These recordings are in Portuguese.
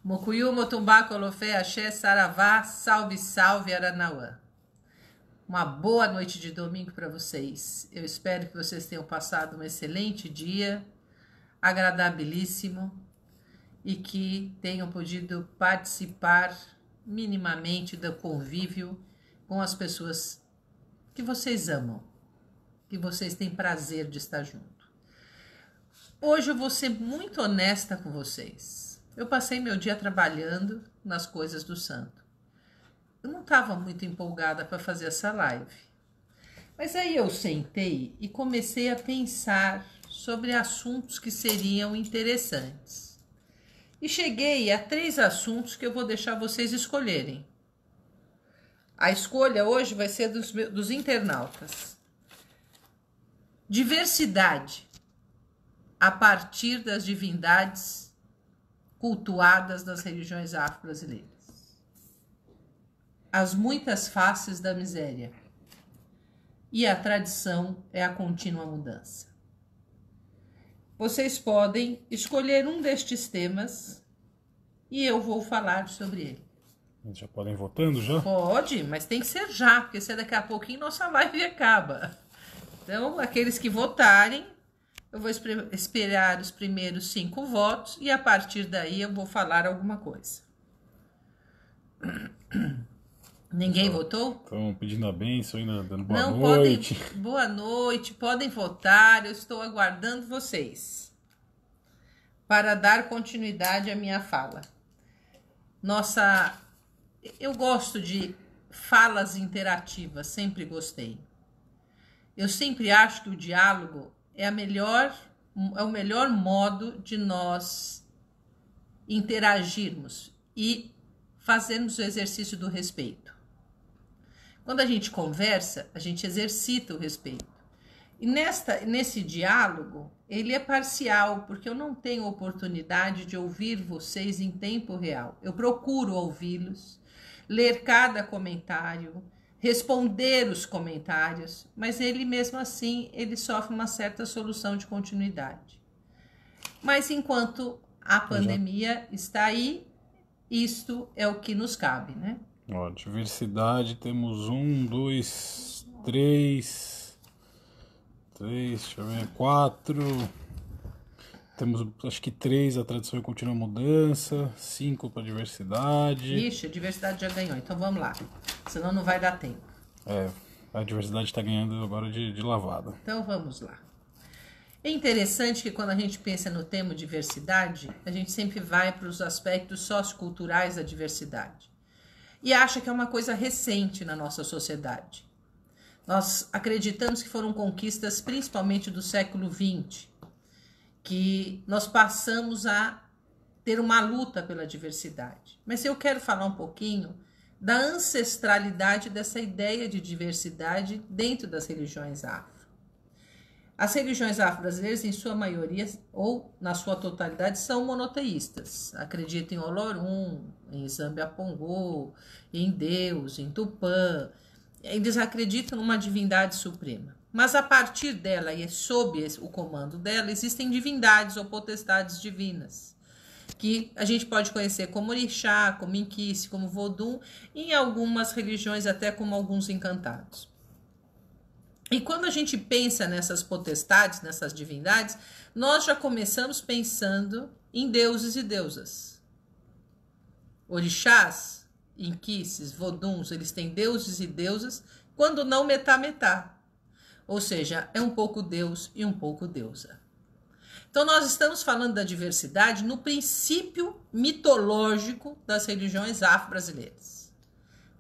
Mucuyu, Motumbá, Colofé, Axé, Saravá, salve, salve, Aranauã. Uma boa noite de domingo para vocês. Eu espero que vocês tenham passado um excelente dia, agradabilíssimo, e que tenham podido participar minimamente do convívio com as pessoas que vocês amam, que vocês têm prazer de estar junto. Hoje eu vou ser muito honesta com vocês. Eu passei meu dia trabalhando nas coisas do santo. Eu não estava muito empolgada para fazer essa live. Mas aí eu sentei e comecei a pensar sobre assuntos que seriam interessantes. E cheguei a 3 assuntos que eu vou deixar vocês escolherem. A escolha hoje vai ser dos internautas. Diversidade a partir das divindades cultuadas nas religiões afro-brasileiras. As muitas faces da miséria. E a tradição é a contínua mudança. Vocês podem escolher um destes temas e eu vou falar sobre ele. Já podem ir votando já? Pode, mas tem que ser já, porque se daqui a pouquinho nossa live acaba. Então, aqueles que votarem, eu vou esperar os primeiros 5 votos e a partir daí eu vou falar alguma coisa. Ninguém votou? Estão pedindo a bênção, ainda dando boa Não, noite. Boa noite, podem votar, eu estou aguardando vocês para dar continuidade à minha fala. Eu gosto de falas interativas, sempre gostei. Eu sempre acho que o diálogo é o melhor modo de nós interagirmos e fazermos o exercício do respeito. Quando a gente conversa, a gente exercita o respeito. E nesse diálogo, ele é parcial, porque eu não tenho oportunidade de ouvir vocês em tempo real. Eu procuro ouvi-los, ler cada comentário, responder os comentários, mas ele mesmo assim, ele sofre uma certa solução de continuidade. Mas enquanto a pandemia está aí, isto é o que nos cabe, né? Ó, diversidade, temos 1, 2, 3, deixa eu ver, 4, temos acho que 3, a tradição e contínua mudança, 5 para diversidade. Ixi, a diversidade já ganhou, então vamos lá, senão não vai dar tempo. A diversidade está ganhando agora de lavada. Então vamos lá. É interessante que quando a gente pensa no tema diversidade, a gente sempre vai para os aspectos socioculturais da diversidade. E acha que é uma coisa recente na nossa sociedade. Nós acreditamos que foram conquistas principalmente do século XX, que nós passamos a ter uma luta pela diversidade. Mas eu quero falar um pouquinho da ancestralidade dessa ideia de diversidade dentro das religiões afro. As religiões afro-brasileiras, em sua maioria, ou na sua totalidade, são monoteístas. Acreditam em Olorum, em Zambia-Pongô, em Deus, em Tupã. Eles acreditam numa divindade suprema. Mas a partir dela e sob o comando dela, existem divindades ou potestades divinas, que a gente pode conhecer como Orixá, como Inquice, como Vodum, e em algumas religiões até como alguns encantados. E quando a gente pensa nessas potestades, nessas divindades, nós já começamos pensando em deuses e deusas. Orixás, Inquices, Voduns, eles têm deuses e deusas, quando não metá-metá. Ou seja, é um pouco deus e um pouco deusa. Então nós estamos falando da diversidade no princípio mitológico das religiões afro-brasileiras.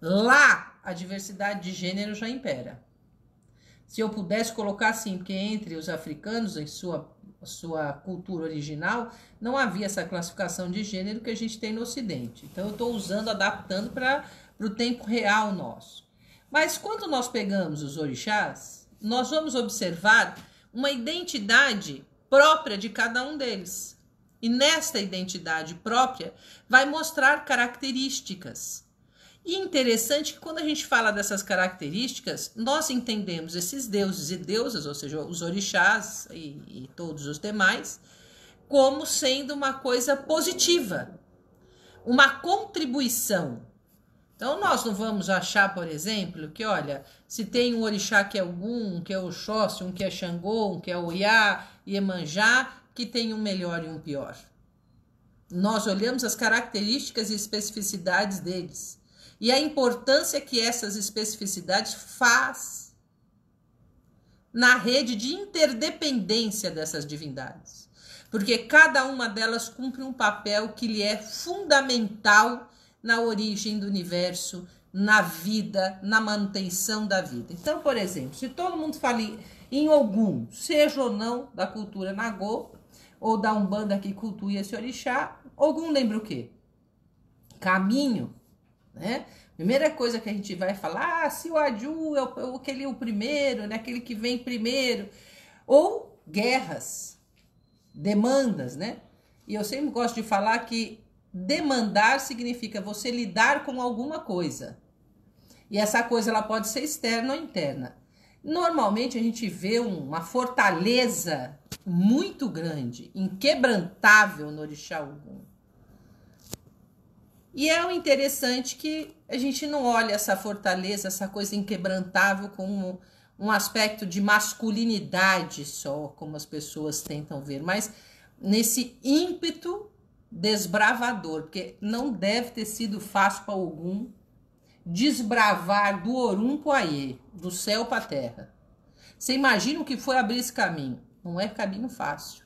Lá, a diversidade de gênero já impera. Se eu pudesse colocar assim, porque entre os africanos, em sua cultura original, não havia essa classificação de gênero que a gente tem no Ocidente. Então, eu estou adaptando para o tempo real nosso. Mas quando nós pegamos os orixás, nós vamos observar uma identidade própria de cada um deles. E nesta identidade própria, vai mostrar características. E interessante que quando a gente fala dessas características, nós entendemos esses deuses e deusas, ou seja, os orixás e todos os demais, como sendo uma coisa positiva. uma contribuição. Então, nós não vamos achar, por exemplo, que, olha, se tem um orixá que é Ogum, um que é Oxóssi, um que é Xangô, um que é Oiá, Iemanjá, que tem um melhor e um pior. Nós olhamos as características e especificidades deles e a importância que essas especificidades faz na rede de interdependência dessas divindades. Porque cada uma delas cumpre um papel que lhe é fundamental na origem do universo, na vida, na manutenção da vida. Então, por exemplo, se todo mundo fala em Ogum, seja ou não da cultura Nagô, ou da Umbanda que cultua esse orixá, Ogum lembra o quê? Caminho, né? Primeira coisa que a gente vai falar, se o Aju é o primeiro, né? Aquele que vem primeiro. Ou guerras, demandas, né? E eu sempre gosto de falar que demandar significa você lidar com alguma coisa. E essa coisa ela pode ser externa ou interna. Normalmente a gente vê uma fortaleza muito grande, inquebrantável no orixá Ogum. E é o interessante que a gente não olha essa fortaleza, essa coisa inquebrantável como um aspecto de masculinidade só, como as pessoas tentam ver, mas nesse ímpeto desbravador, porque não deve ter sido fácil para Ogum desbravar do Orum para o Aie, do céu para a terra. Você imagina o que foi abrir esse caminho? Não é caminho fácil.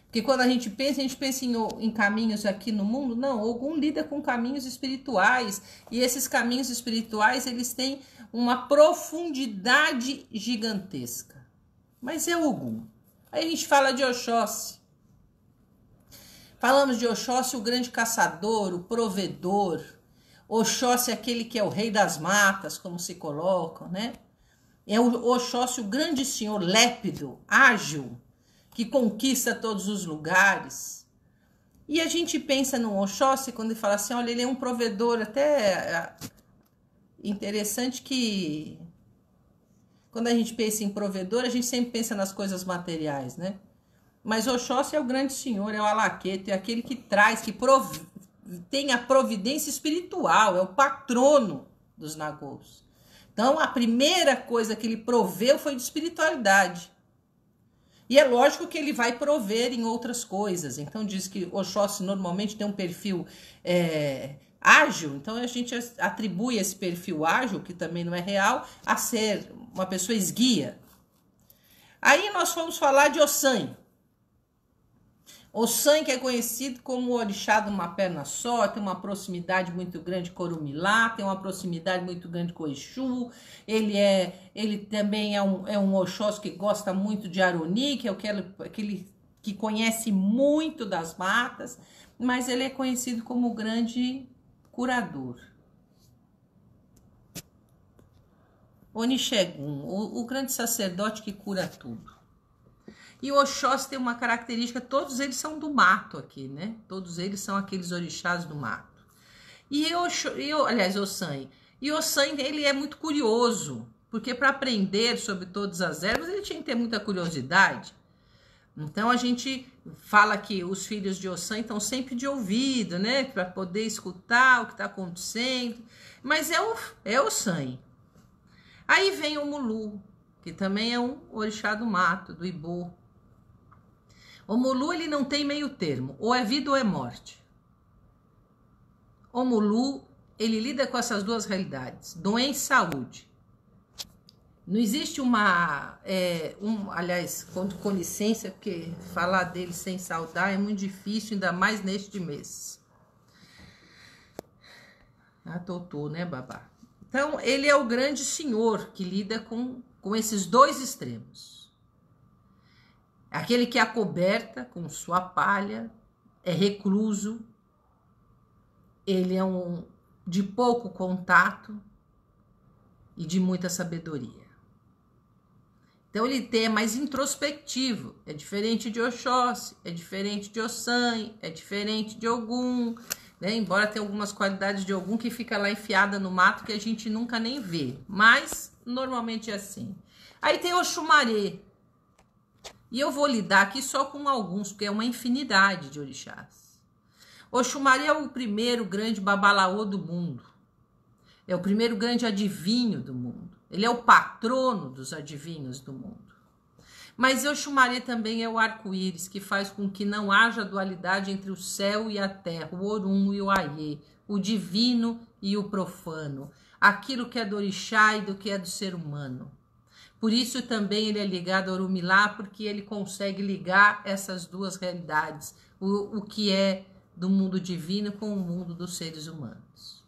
Porque quando a gente pensa em caminhos aqui no mundo, não, Ogum lida com caminhos espirituais, e esses caminhos espirituais, eles têm uma profundidade gigantesca. Mas é Ogum. Aí a gente fala de Oxóssi. Falamos de Oxóssi, o grande caçador, o provedor. Oxóssi é aquele que é o rei das matas, como se colocam, né? É o Oxóssi, o grande senhor lépido, ágil, que conquista todos os lugares. E a gente pensa no Oxóssi quando ele fala assim, olha, ele é um provedor, até interessante que quando a gente pensa em provedor, a gente sempre pensa nas coisas materiais, né? Mas Oxóssi é o grande senhor, é o alaqueto, é aquele que traz, que tem a providência espiritual, é o patrono dos Nagôs. Então, a primeira coisa que ele proveu foi de espiritualidade. E é lógico que ele vai prover em outras coisas. Então, diz que Oxóssi normalmente tem um perfil ágil. Então, a gente atribui esse perfil ágil, que também não é real, a ser uma pessoa esguia. Aí nós fomos falar de Ossan. Ossan, que é conhecido como o orixá de uma perna só, tem uma proximidade muito grande com Orumilá, tem uma proximidade muito grande com Exu. Ele também é um Oxóssi que gosta muito de Aroni, que é aquele que conhece muito das matas, mas ele é conhecido como o grande curador. Onixegun, o grande sacerdote que cura tudo. E o Oxóssi tem uma característica, todos eles são do mato aqui, né? Todos eles são aqueles orixás do mato. Ossan. E Ossan, ele é muito curioso, porque para aprender sobre todas as ervas, ele tinha que ter muita curiosidade. Então, a gente fala que os filhos de Ossan estão sempre de ouvido, né? Para poder escutar o que está acontecendo. Mas é Ossan. Aí vem o Mulu, que também é um orixá do mato, do Ibo. O Mulu, ele não tem meio termo, ou é vida ou é morte. O Mulu, ele lida com essas duas realidades, doença e saúde. Não existe aliás, com licença, porque falar dele sem saudar é muito difícil, ainda mais neste mês. Totô, né, babá? Então, ele é o grande senhor que lida com esses dois extremos. Aquele que é acoberta com sua palha, é recluso, ele é de pouco contato e de muita sabedoria. Então, ele é mais introspectivo, é diferente de Oxóssi, é diferente de Ossan, é diferente de Ogum, né? Embora tenha algumas qualidades de Ogum que fica lá enfiada no mato que a gente nunca nem vê, mas normalmente é assim. Aí tem Oxumaré, e eu vou lidar aqui só com alguns, porque é uma infinidade de orixás. Oxumaré é o primeiro grande babalaô do mundo. É o primeiro grande adivinho do mundo. Ele é o patrono dos adivinhos do mundo. Mas Oxumaré também é o arco-íris, que faz com que não haja dualidade entre o céu e a terra, o Orum e o Aiê, o divino e o profano, aquilo que é do orixá e do que é do ser humano. Por isso também ele é ligado ao Orumilá, porque ele consegue ligar essas duas realidades, o que é do mundo divino com o mundo dos seres humanos.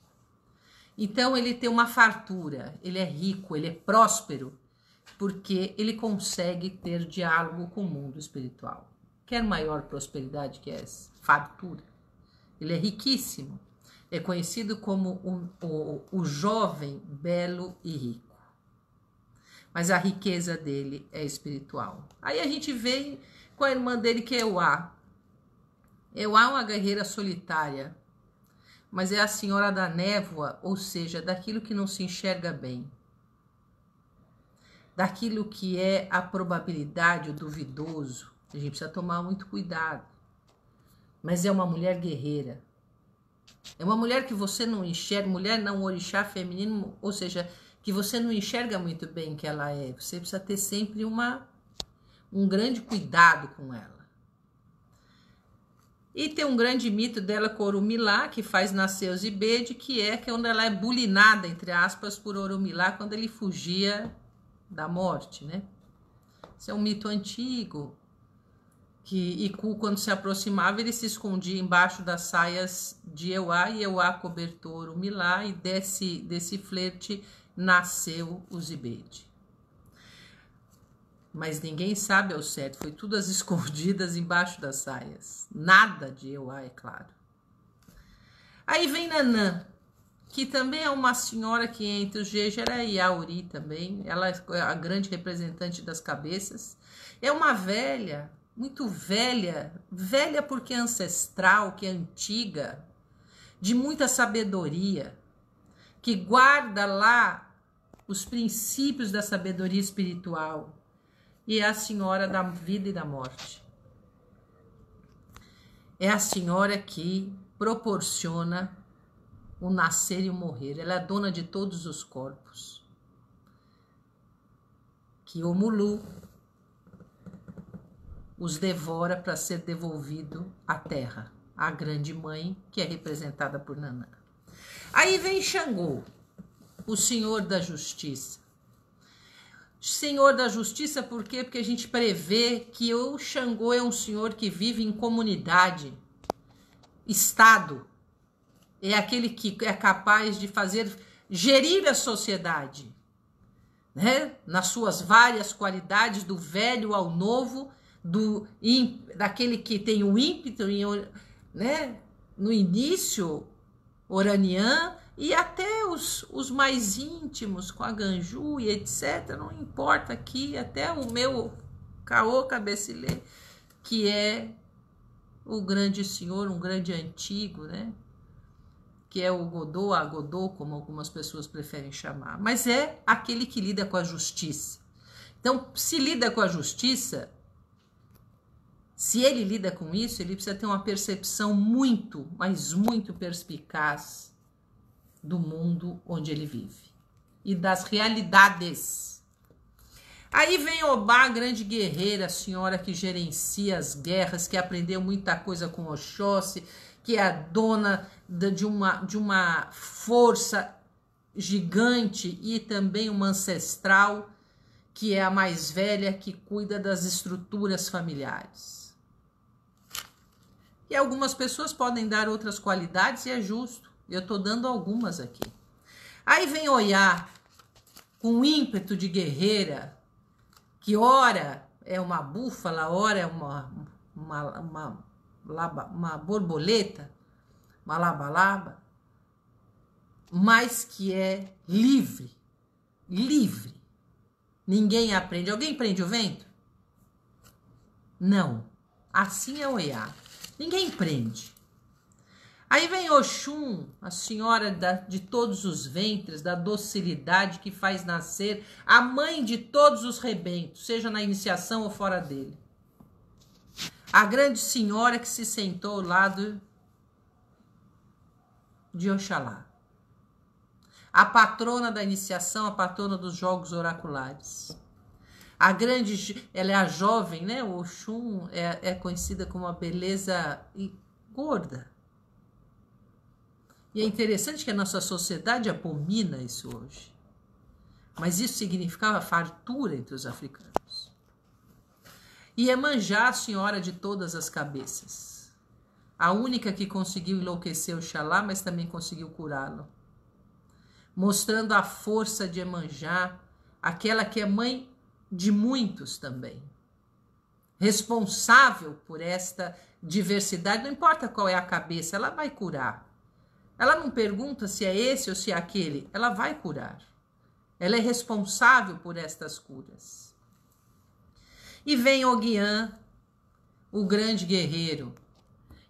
Então ele tem uma fartura, ele é rico, ele é próspero, porque ele consegue ter diálogo com o mundo espiritual. Quer maior prosperidade que essa? Fartura. Ele é riquíssimo. É conhecido como o jovem, belo e rico. Mas a riqueza dele é espiritual. Aí a gente vê com a irmã dele, que é Euá. Euá é uma guerreira solitária, mas é a senhora da névoa, ou seja, daquilo que não se enxerga bem. Daquilo que é a probabilidade, o duvidoso. A gente precisa tomar muito cuidado. Mas é uma mulher guerreira. É uma mulher que você não enxerga, mulher não orixá feminino, ou seja, que você não enxerga muito bem que ela é. Você precisa ter sempre um grande cuidado com ela. E tem um grande mito dela com Orumilá, que faz nascer o Zibede, que é quando ela é bulinada, entre aspas, por Orumilá, quando ele fugia da morte, né? Esse é um mito antigo, que Iku, quando se aproximava, ele se escondia embaixo das saias de Euá, e Euá cobertou Orumilá, e desse flerte nasceu o Zibede. Mas ninguém sabe ao certo, foi tudo às escondidas embaixo das saias. Nada de Euá, é claro. Aí vem Nanã, que também é uma senhora que entre os Gégera e Auri também. Ela é a grande representante das cabeças. É uma velha, muito velha, velha porque é ancestral, que é antiga, de muita sabedoria, que guarda lá os princípios da sabedoria espiritual. E é a senhora da vida e da morte. É a senhora que proporciona o nascer e o morrer. Ela é a dona de todos os corpos. Que o Mulu os devora para ser devolvido à terra. A grande mãe, que é representada por Nanã. Aí vem Xangô, o senhor da justiça. Senhor da justiça, por quê? Porque a gente prevê que o Xangô é um senhor que vive em comunidade, Estado. É aquele que é capaz de gerir a sociedade, né? Nas suas várias qualidades, do velho ao novo, daquele que tem o ímpeto, né? No início, Oranian, e até os mais íntimos, com a Ganju e etc. Não importa aqui, até o meu Caô Cabecilê, que é o grande senhor, um grande antigo, né? Que é o Godô, a Godô, como algumas pessoas preferem chamar. Mas é aquele que lida com a justiça. Então, se lida com a justiça, se ele lida com isso, ele precisa ter uma percepção muito, mas muito perspicaz do mundo onde ele vive e das realidades. Aí vem Obá, a grande guerreira, a senhora que gerencia as guerras, que aprendeu muita coisa com Oxóssi, que é a dona de uma força gigante e também uma ancestral, que é a mais velha, que cuida das estruturas familiares. E algumas pessoas podem dar outras qualidades e é justo. Eu estou dando algumas aqui. Aí vem Oiá, com ímpeto de guerreira, que ora é uma búfala, ora é uma borboleta, uma laba-laba, mas que é livre. Livre. Ninguém aprende. Alguém prende o vento? Não. Assim é Oiá. Ninguém prende. Aí vem Oxum, a senhora de todos os ventres, da docilidade que faz nascer, a mãe de todos os rebentos, seja na iniciação ou fora dele. A grande senhora que se sentou ao lado de Oxalá. A patrona da iniciação, a patrona dos jogos oraculares. A grande, ela é a jovem, né? O Oxum é conhecida como a beleza gorda. E é interessante que a nossa sociedade abomina isso hoje. Mas isso significava fartura entre os africanos. E Iemanjá, a senhora de todas as cabeças. A única que conseguiu enlouquecer Oxalá, mas também conseguiu curá-lo. Mostrando a força de Iemanjá, aquela que é mãe de muitos também. Responsável por esta diversidade, não importa qual é a cabeça, ela vai curar. Ela não pergunta se é esse ou se é aquele, ela vai curar. Ela é responsável por estas curas. E vem Oguiã, o grande guerreiro,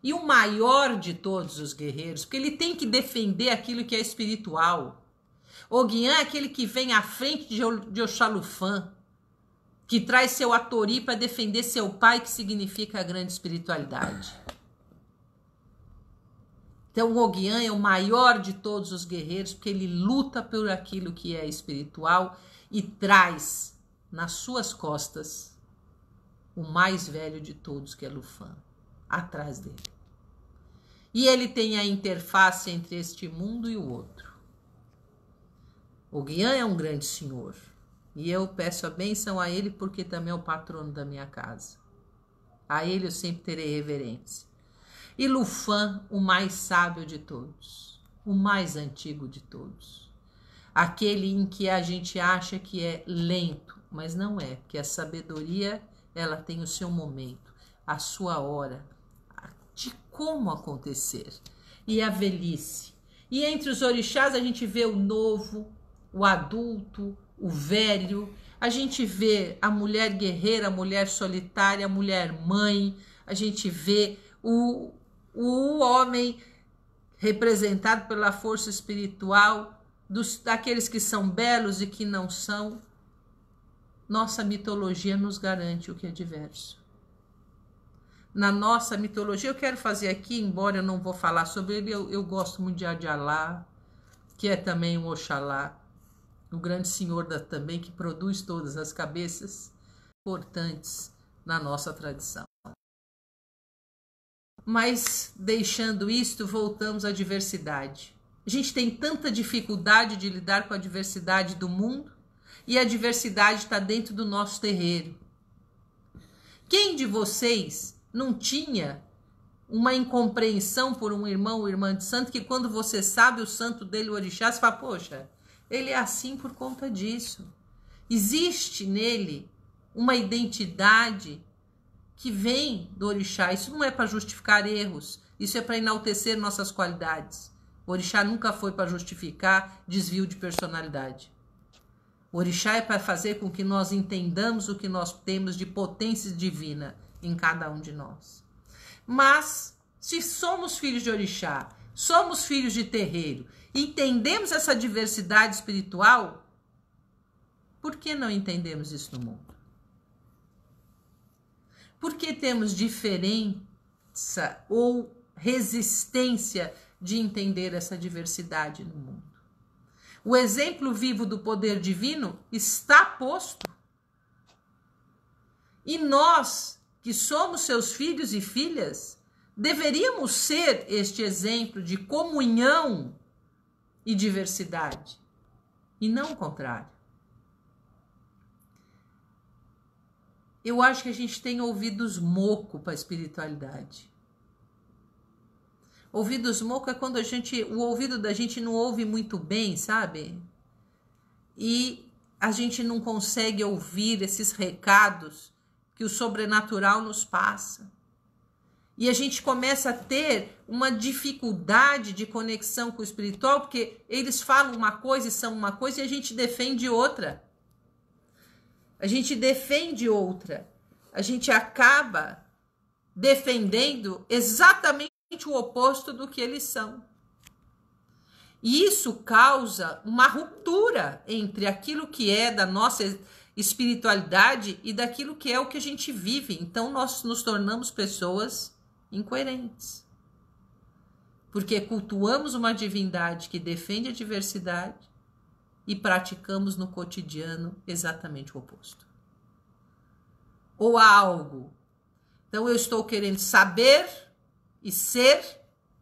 e o maior de todos os guerreiros, porque ele tem que defender aquilo que é espiritual. Oguiã é aquele que vem à frente de Oxalufã, que traz seu Atori para defender seu pai, que significa a grande espiritualidade. Então, o Oguiã é o maior de todos os guerreiros, porque ele luta por aquilo que é espiritual e traz nas suas costas o mais velho de todos, que é Lufã, atrás dele. E ele tem a interface entre este mundo e o outro. Oguiã é um grande senhor, e eu peço a bênção a ele porque também é o patrono da minha casa. A ele eu sempre terei reverência. E Lufã, o mais sábio de todos, o mais antigo de todos. Aquele em que a gente acha que é lento, mas não é, porque a sabedoria, ela tem o seu momento, a sua hora, de como acontecer. E a velhice. E entre os orixás a gente vê o novo, o adulto, o velho, a gente vê a mulher guerreira, a mulher solitária, a mulher mãe, a gente vê o homem representado pela força espiritual, daqueles que são belos e que não são. Nossa mitologia nos garante o que é diverso. Na nossa mitologia, eu quero fazer aqui, embora eu não vou falar sobre ele, eu gosto muito de Adjalá, que é também um Oxalá, o grande senhor também, que produz todas as cabeças importantes na nossa tradição. Mas, deixando isto, voltamos à diversidade. A gente tem tanta dificuldade de lidar com a diversidade do mundo, e a diversidade está dentro do nosso terreiro. Quem de vocês não tinha uma incompreensão por um irmão ou irmã de santo, que quando você sabe o santo dele, o orixá, você fala, poxa, ele é assim por conta disso. Existe nele uma identidade que vem do orixá. Isso não é para justificar erros, isso é para enaltecer nossas qualidades. O orixá nunca foi para justificar desvio de personalidade. O orixá é para fazer com que nós entendamos o que nós temos de potência divina em cada um de nós. Mas, se somos filhos de orixá, somos filhos de terreiro, entendemos essa diversidade espiritual, por que não entendemos isso no mundo? Por que temos diferença ou resistência de entender essa diversidade no mundo? O exemplo vivo do poder divino está posto. E nós, que somos seus filhos e filhas, deveríamos ser este exemplo de comunhão e diversidade, e não o contrário. Eu acho que a gente tem ouvidos moco para a espiritualidade. Ouvidos moco é quando o ouvido da gente não ouve muito bem, sabe? E a gente não consegue ouvir esses recados que o sobrenatural nos passa. E a gente começa a ter uma dificuldade de conexão com o espiritual, porque eles falam uma coisa e são uma coisa e a gente defende outra. A gente defende outra. A gente acaba defendendo exatamente o oposto do que eles são. E isso causa uma ruptura entre aquilo que é da nossa espiritualidade e daquilo que é o que a gente vive. Então nós nos tornamos pessoas incoerentes. Porque cultuamos uma divindade que defende a diversidade e praticamos no cotidiano exatamente o oposto. Ou há algo. Então eu estou querendo saber e ser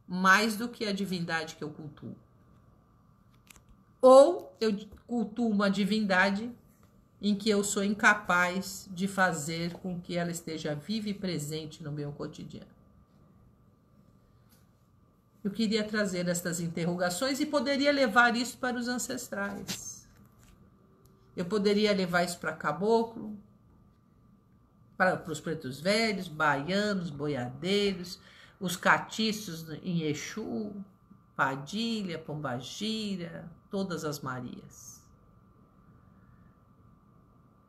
mais do que a divindade que eu cultuo. Ou eu cultuo uma divindade em que eu sou incapaz de fazer com que ela esteja viva e presente no meu cotidiano. Eu queria trazer estas interrogações e poderia levar isso para os ancestrais. Eu poderia levar isso para caboclo, para os pretos velhos, baianos, boiadeiros, os catiços em Exu, Padilha, Pombagira, todas as Marias.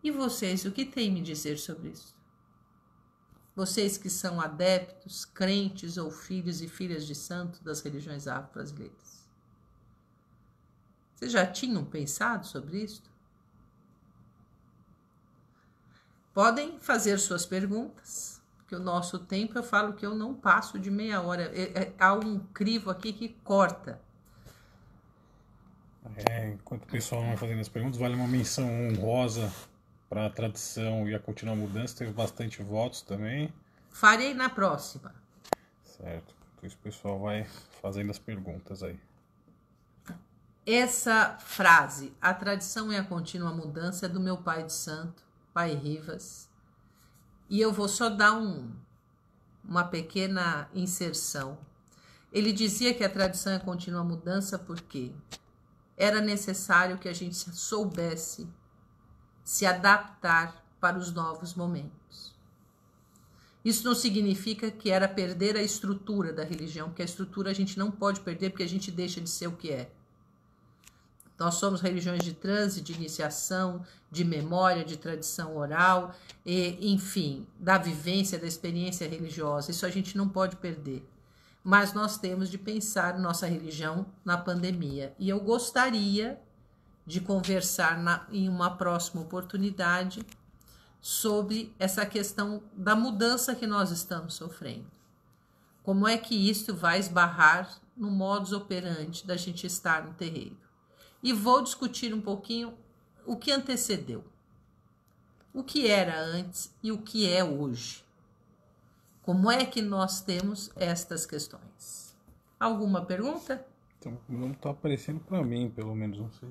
E vocês, o que têm me dizer sobre isso? Vocês que são adeptos, crentes ou filhos e filhas de santo das religiões afro-brasileiras. Vocês já tinham pensado sobre isso? Podem fazer suas perguntas, porque o nosso tempo, eu falo que eu não passo de meia hora. Há um crivo aqui que corta. Enquanto o pessoal vai fazendo as perguntas, vale uma menção honrosa para a tradição e a contínua mudança. Teve bastante votos também. Farei na próxima. Certo. Então o pessoal vai fazendo as perguntas aí. Essa frase, a tradição e a contínua mudança, é do meu pai de santo, Pai Rivas. E eu vou só dar uma pequena inserção. Ele dizia que a tradição é a contínua mudança porque era necessário que a gente soubesse se adaptar para os novos momentos. Isso não significa que era perder a estrutura da religião, porque a estrutura a gente não pode perder porque a gente deixa de ser o que é. Nós somos religiões de transe, de iniciação, de memória, de tradição oral, e, enfim, da vivência, da experiência religiosa. Isso a gente não pode perder. Mas nós temos de pensar nossa religião na pandemia. E eu gostaria de conversar em uma próxima oportunidade sobre essa questão da mudança que nós estamos sofrendo. Como é que isso vai esbarrar no modus operandi da gente estar no terreiro. E vou discutir um pouquinho o que antecedeu, o que era antes e o que é hoje. Como é que nós temos estas questões? Alguma pergunta? Então, não está aparecendo para mim, pelo menos. Não sei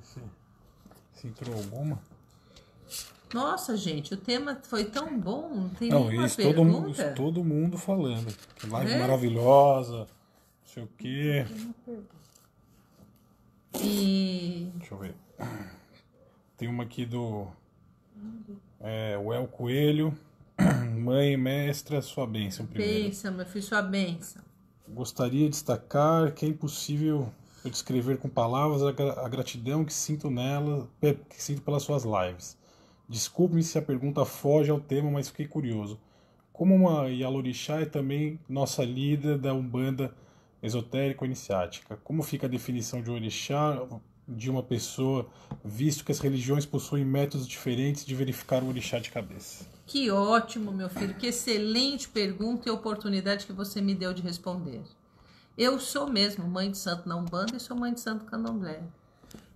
se entrou alguma. Nossa, gente, o tema foi tão bom, não tem nenhuma isso pergunta? todo mundo falando. Que live maravilhosa, não sei o quê. Deixa eu ver. Tem uma aqui do o El Coelho. Mãe, mestra, sua bênção primeiro. Bênção, meu filho, sua bênção. Gostaria de destacar que é impossível eu descrever com palavras a gratidão que sinto pelas suas lives. Desculpe-me se a pergunta foge ao tema, mas fiquei curioso. Como uma Yalorixá é também nossa líder da Umbanda esotérico-iniciática, como fica a definição de orixá de uma pessoa, visto que as religiões possuem métodos diferentes de verificar o orixá de cabeça? Que ótimo, meu filho, que excelente pergunta e oportunidade que você me deu de responder. Eu sou mesmo mãe de santo na Umbanda e sou mãe de santo candomblé.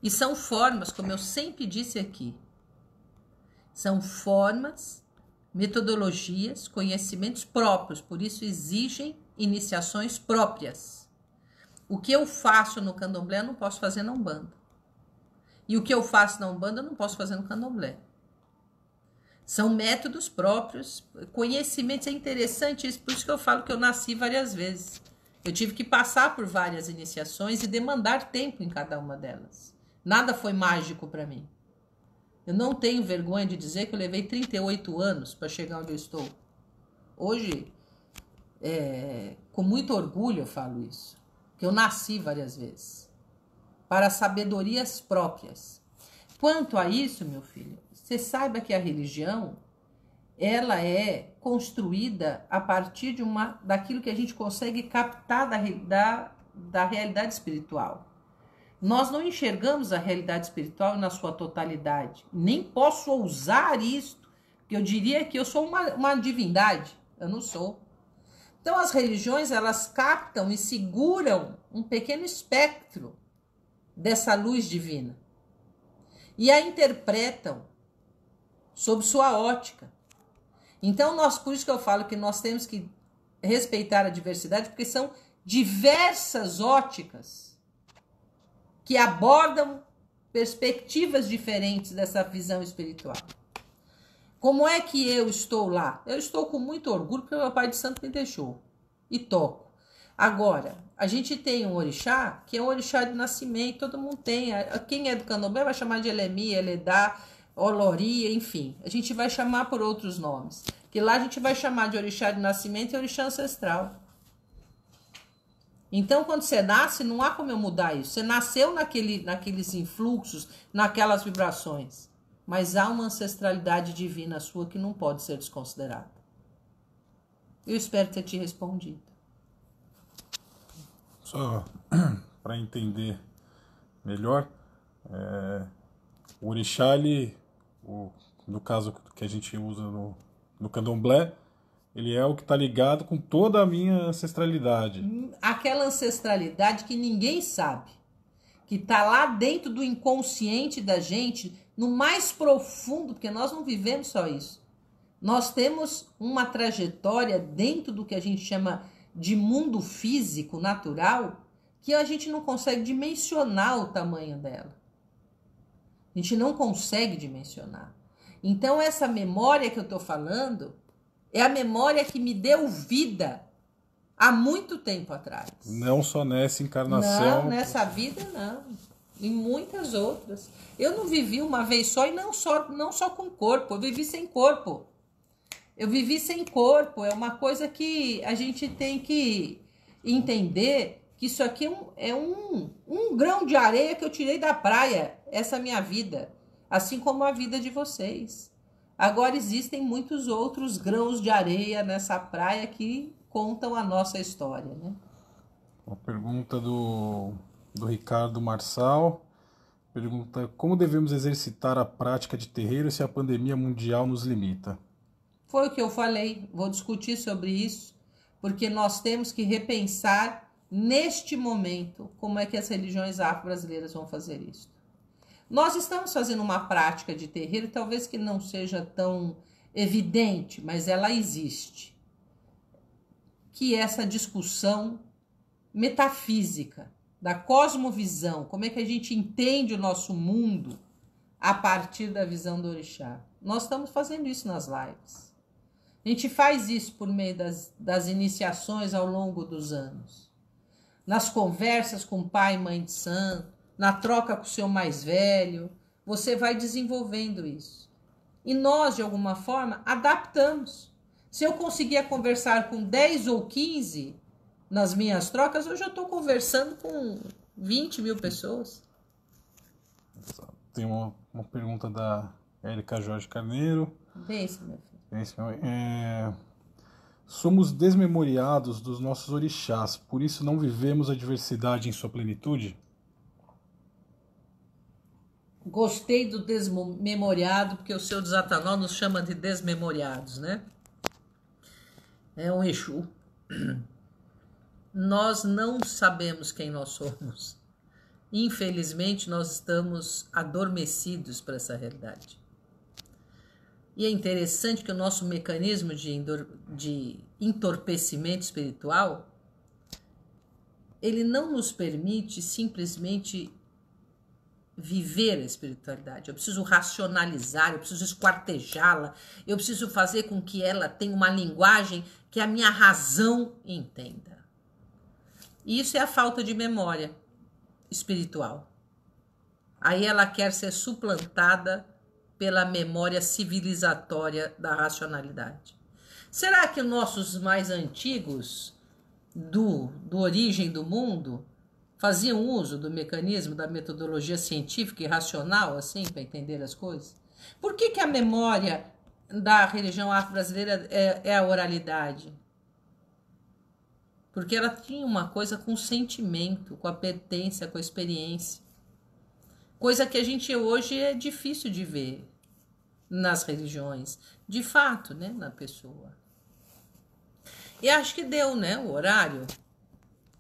E são formas, como eu sempre disse aqui, são formas, metodologias, conhecimentos próprios, por isso exigem iniciações próprias. O que eu faço no candomblé eu não posso fazer na Umbanda. E o que eu faço na Umbanda eu não posso fazer no candomblé. São métodos próprios, conhecimentos. É interessante isso, por isso que eu falo que eu nasci várias vezes. Eu tive que passar por várias iniciações e demandar tempo em cada uma delas. Nada foi mágico para mim. Eu não tenho vergonha de dizer que eu levei 38 anos para chegar onde eu estou. Hoje, com muito orgulho eu falo isso, que eu nasci várias vezes, para sabedorias próprias. Quanto a isso, meu filho, você saiba que a religião, ela é construída a partir daquilo que a gente consegue captar da realidade espiritual. Nós não enxergamos a realidade espiritual na sua totalidade. Nem posso ousar isto, porque eu diria que eu sou uma divindade. Eu não sou. Então as religiões, elas captam e seguram um pequeno espectro dessa luz divina e a interpretam sob sua ótica. Então, por isso que eu falo que nós temos que respeitar a diversidade, porque são diversas óticas que abordam perspectivas diferentes dessa visão espiritual. Como é que eu estou lá? Eu estou com muito orgulho porque o meu pai de santo me deixou e toco. Agora, a gente tem um orixá, que é um orixá de nascimento, todo mundo tem. Quem é do candomblé vai chamar de Elemi, Eledá, Oloria, enfim. A gente vai chamar por outros nomes. Que lá a gente vai chamar de orixá de nascimento e orixá ancestral. Então, quando você nasce, não há como eu mudar isso. Você nasceu naqueles influxos, naquelas vibrações. Mas há uma ancestralidade divina sua que não pode ser desconsiderada. Eu espero ter te respondido. Só para entender melhor, o orixá, no caso que a gente usa no candomblé, ele é o que está ligado com toda a minha ancestralidade. Aquela ancestralidade que ninguém sabe, que está lá dentro do inconsciente da gente, no mais profundo, porque nós não vivemos só isso. Nós temos uma trajetória dentro do que a gente chama de mundo físico, natural, que a gente não consegue dimensionar o tamanho dela. A gente não consegue dimensionar. Então, essa memória que eu estou falando é a memória que me deu vida há muito tempo atrás. Não só nessa encarnação. Não, nessa vida não. Em muitas outras. Eu não vivi uma vez só e não só com corpo. Eu vivi sem corpo. Eu vivi sem corpo. É uma coisa que a gente tem que entender que isso aqui é um grão de areia que eu tirei da praia. Essa minha vida. Assim como a vida de vocês. Agora existem muitos outros grãos de areia nessa praia que contam a nossa história, né? Uma pergunta do Ricardo Marçal. Pergunta: como devemos exercitar a prática de terreiro se a pandemia mundial nos limita? Foi o que eu falei, vou discutir sobre isso, porque nós temos que repensar neste momento como é que as religiões afro-brasileiras vão fazer isso. Nós estamos fazendo uma prática de terreiro, talvez que não seja tão evidente, mas ela existe. Que é essa discussão metafísica, da cosmovisão, como é que a gente entende o nosso mundo a partir da visão do orixá. Nós estamos fazendo isso nas lives. A gente faz isso por meio das iniciações ao longo dos anos. Nas conversas com pai e mãe de santo, na troca com o seu mais velho, você vai desenvolvendo isso. E nós, de alguma forma, adaptamos. Se eu conseguia conversar com 10 ou 15 nas minhas trocas, hoje eu estou conversando com 20 mil pessoas. Tem uma pergunta da Érica Jorge Carneiro. Pense, meu filho. Somos desmemoriados dos nossos orixás, por isso não vivemos a diversidade em sua plenitude? Gostei do desmemoriado, porque o seu Desatanol nos chama de desmemoriados, né? É um Exu. Nós não sabemos quem nós somos. Infelizmente, nós estamos adormecidos para essa realidade. E é interessante que o nosso mecanismo de entorpecimento espiritual, ele não nos permite simplesmente viver a espiritualidade. Eu preciso racionalizar, eu preciso esquartejá-la, eu preciso fazer com que ela tenha uma linguagem que a minha razão entenda. E isso é a falta de memória espiritual. Aí ela quer ser suplantada pela memória civilizatória da racionalidade. Será que nossos mais antigos do origem do mundo faziam uso do mecanismo, da metodologia científica e racional, assim, para entender as coisas? Por que a memória da religião afro-brasileira é a oralidade? Porque ela tinha uma coisa com sentimento, com a pertença, com a experiência. Coisa que a gente hoje é difícil de ver nas religiões. De fato, né, na pessoa. E acho que deu, né, o horário.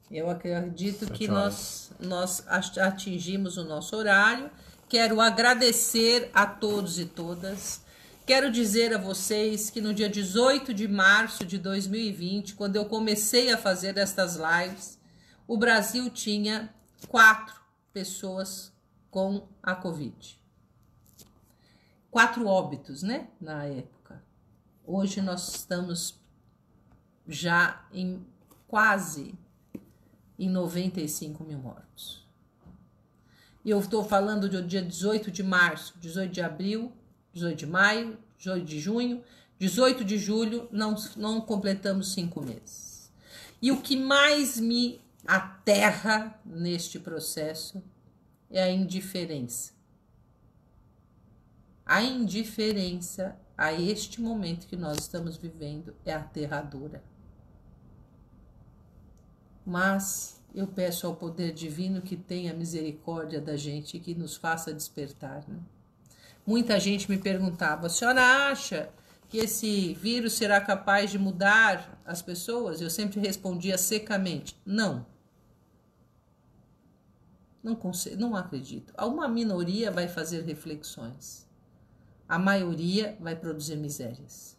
Eu acredito que 7 horas. nós atingimos o nosso horário. Quero agradecer a todos e todas. Quero dizer a vocês que no dia 18 de março de 2020, quando eu comecei a fazer estas lives, o Brasil tinha 4 pessoas com a Covid. 4 óbitos, né, na época. Hoje nós estamos já em quase em 95 mil mortos. E eu estou falando do dia 18 de março, 18 de abril, 18 de maio, 18 de junho, 18 de julho, não completamos 5 meses. E o que mais me aterra neste processo é a indiferença. A indiferença a este momento que nós estamos vivendo é aterradora. Mas eu peço ao poder divino que tenha misericórdia da gente e que nos faça despertar, né? Muita gente me perguntava: a senhora acha que esse vírus será capaz de mudar as pessoas? Eu sempre respondia secamente: não. Não acredito. Uma minoria vai fazer reflexões. A maioria vai produzir misérias.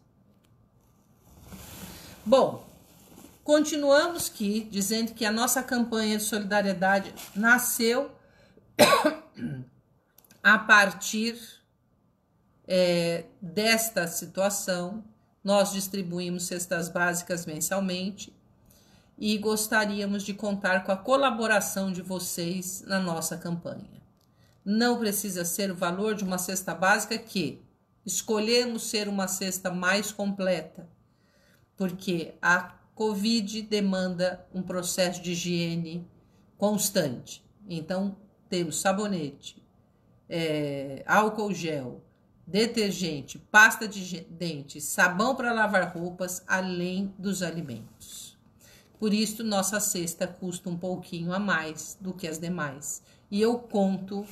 Bom, continuamos aqui dizendo que a nossa campanha de solidariedade nasceu a partir desta situação. Nós distribuímos cestas básicas mensalmente e gostaríamos de contar com a colaboração de vocês na nossa campanha. Não precisa ser o valor de uma cesta básica, que escolhemos ser uma cesta mais completa, porque a Covid demanda um processo de higiene constante. Então, temos sabonete, álcool gel, detergente, pasta de dente, sabão para lavar roupas, além dos alimentos. Por isso, nossa cesta custa um pouquinho a mais do que as demais. E eu conto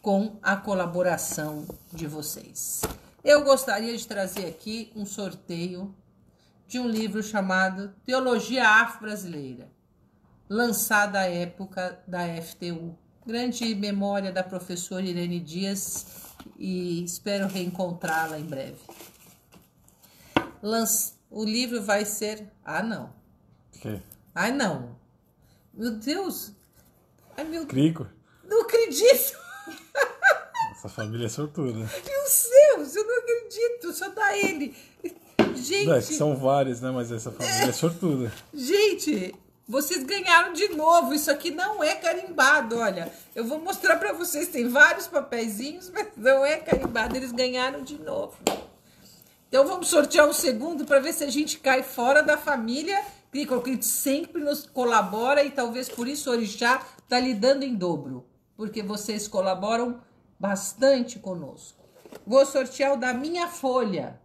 com a colaboração de vocês. Eu gostaria de trazer aqui um sorteio de um livro chamado Teologia Afro-Brasileira, lançado à época da FTU. Grande memória da professora Irene Dias, e espero reencontrá-la em breve. O livro vai ser... Ah, não. Que? Ai, não. Meu Deus. Ai, meu Crico. Não acredito. Essa família é sortuda. Meu Deus, eu não acredito. Só dá ele. Gente. Não, é que são vários, né? Mas essa família é sortuda. Gente, vocês ganharam de novo. Isso aqui não é carimbado, olha. Eu vou mostrar pra vocês. Tem vários papeizinhos, mas não é carimbado. Eles ganharam de novo. Então vamos sortear um segundo para ver se a gente cai fora da família. Que sempre nos colabora, e talvez por isso o Orixá está lhe dando em dobro, porque vocês colaboram bastante conosco. Vou sortear o da Minha Folha,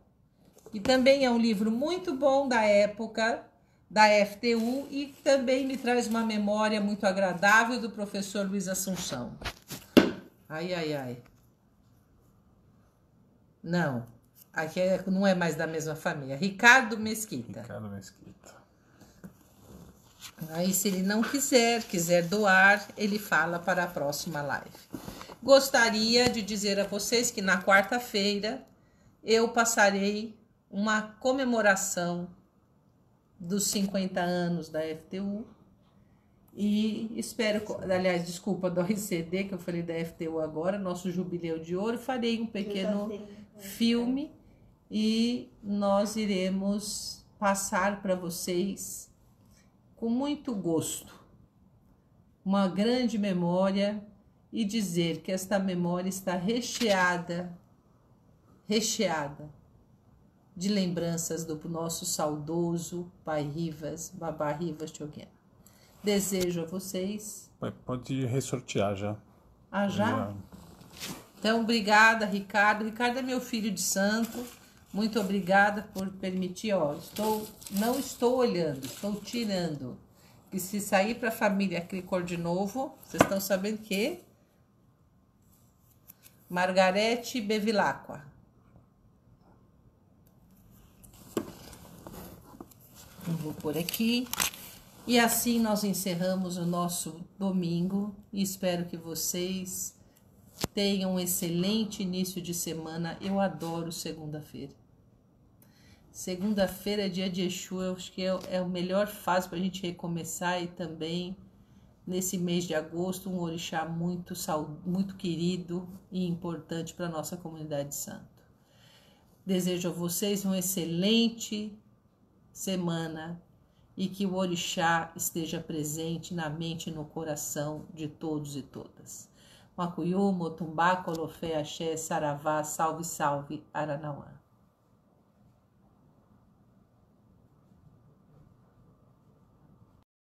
que também é um livro muito bom da época da FTU e também me traz uma memória muito agradável do professor Luiz Assunção. Ai, ai, ai. Não, aqui não é mais da mesma família. Ricardo Mesquita. Ricardo Mesquita. Aí, se ele não quiser doar, ele fala para a próxima live. Gostaria de dizer a vocês que na quarta-feira eu passarei uma comemoração dos 50 anos da FTU e espero, aliás, desculpa, do RCD, que eu falei da FTU agora, nosso jubileu de ouro, farei um pequeno filme e nós iremos passar para vocês com muito gosto uma grande memória e dizer que esta memória está recheada de lembranças do nosso saudoso pai Rivas, Babá Rivas Tioguena. Desejo a vocês... Pode ressortear já. Ah, já? Então, obrigada, Ricardo. Ricardo é meu filho de santo. Muito obrigada por permitir, ó, não estou olhando, estou tirando. E se sair para a família Cricor de novo, vocês estão sabendo que Margarete Bevilacqua. Eu vou por aqui. E assim nós encerramos o nosso domingo e espero que vocês tenham um excelente início de semana. Eu adoro segunda-feira. Segunda-feira é dia de Exu, eu acho que é a melhor fase para a gente recomeçar e também nesse mês de agosto um orixá muito querido e importante para a nossa comunidade de santo. Desejo a vocês uma excelente semana e que o orixá esteja presente na mente e no coração de todos e todas. Macuyu, Motumbá, Colofé, Axé, Saravá, salve, salve, Aranauã.